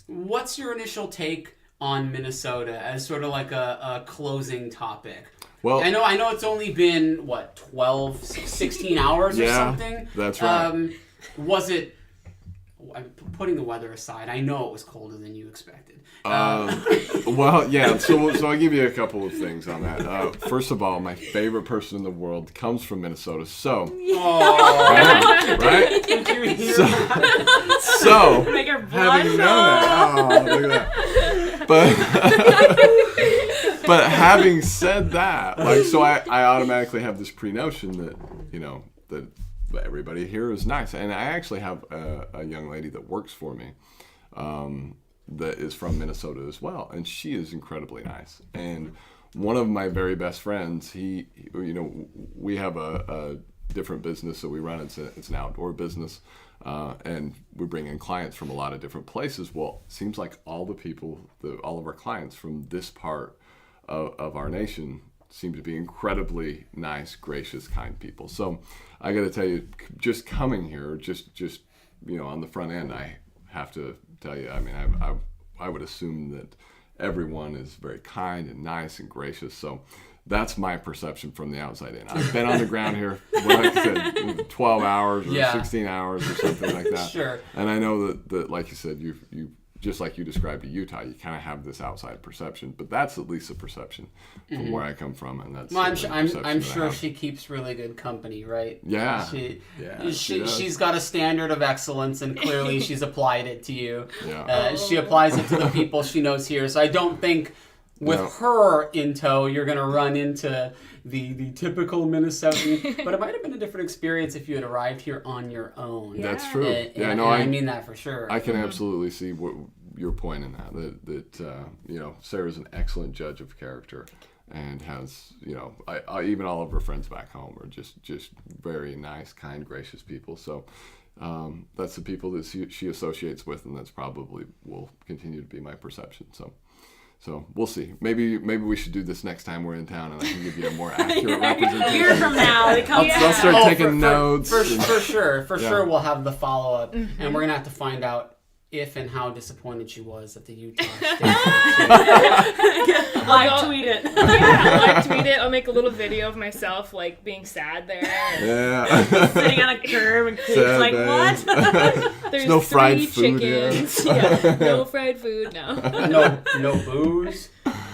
What's your initial take on Minnesota as sort of like a closing topic? Well, I know it's only been 12, 16 hours or something. That's right. Was it? I'm putting the weather aside, I know it was colder than you expected. Well, yeah. So I'll give you a couple of things on that. First of all, my favorite person in the world comes from Minnesota. So, right? Did you hear that? So, make her having known that, look at that. But having said that, so I automatically have this pre-notion that that everybody here is nice, and I actually have a young lady that works for me that is from Minnesota as well, and she is incredibly nice. And one of my very best friends, we have a different business that we run. It's an outdoor business, and we bring in clients from a lot of different places. Well, it seems like all of our clients from this part of our nation seem to be incredibly nice, gracious, kind people. So I got to tell you, just coming here, just on the front end, I have to tell you, I mean, I would assume that everyone is very kind and nice and gracious. So that's my perception from the outside in. I've been on the ground here, like I said, 12 hours or 16 hours or something like that. Sure. And I know that like you said, you just like you described to Utah, you kind of have this outside perception, but that's at least a perception from where I come from, and that's. Well, I'm sure she keeps really good company, right? Yeah. She's got a standard of excellence, and clearly she's applied it to you. Yeah. She applies it to the people she knows here, so I don't think with her in tow you're gonna run into the typical Minnesotan, but it might have been a different experience if you had arrived here on your own. Yeah. That's true. I mean that for sure. I can absolutely see what your point in that Sarah's an excellent judge of character and has, I even all of her friends back home are just very nice, kind, gracious people. So that's the people that she associates with, and that's probably will continue to be my perception. So we'll see. Maybe we should do this next time we're in town, and I can give you a more accurate representation. A year from now, I'll start taking notes. For sure, we'll have the follow up, and we're gonna have to find out if and how disappointed she was at the Utah State. Live tweet it. Live tweet it. I'll make a little video of myself being sad there. Yeah. Sitting on a curb and kids like, what? There's no fried food chickens. Yeah, no fried food. No. No booze.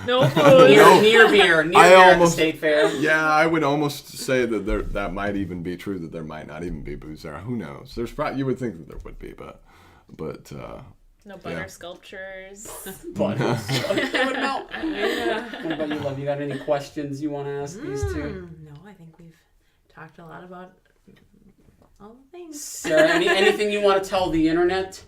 No food. Near beer at the state fair. Yeah, I would almost say that that might even be true, that there might not even be booze there. Who knows? There's probably, you would think that there would be, but no butter sculptures. Butter sculptures. They would melt. What about you, Love? You got any questions you want to ask these two? No, I think we've talked a lot about all the things. Sarah, anything you want to tell the internet?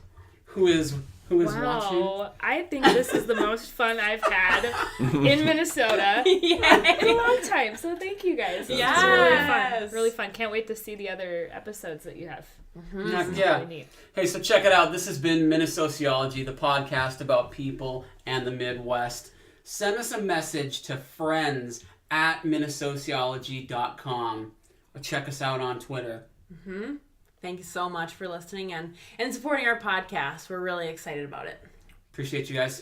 Who is watching? I think this is the most fun I've had in Minnesota in a long time. So thank you guys. Yes. It's really fun. Really fun. Can't wait to see the other episodes that you have. Yeah. Really neat. Hey, so check it out. This has been Minnesociology, the podcast about people and the Midwest. Send us a message to friends@minnesociology.com or check us out on Twitter. Thank you so much for listening and supporting our podcast. We're really excited about it. Appreciate you guys.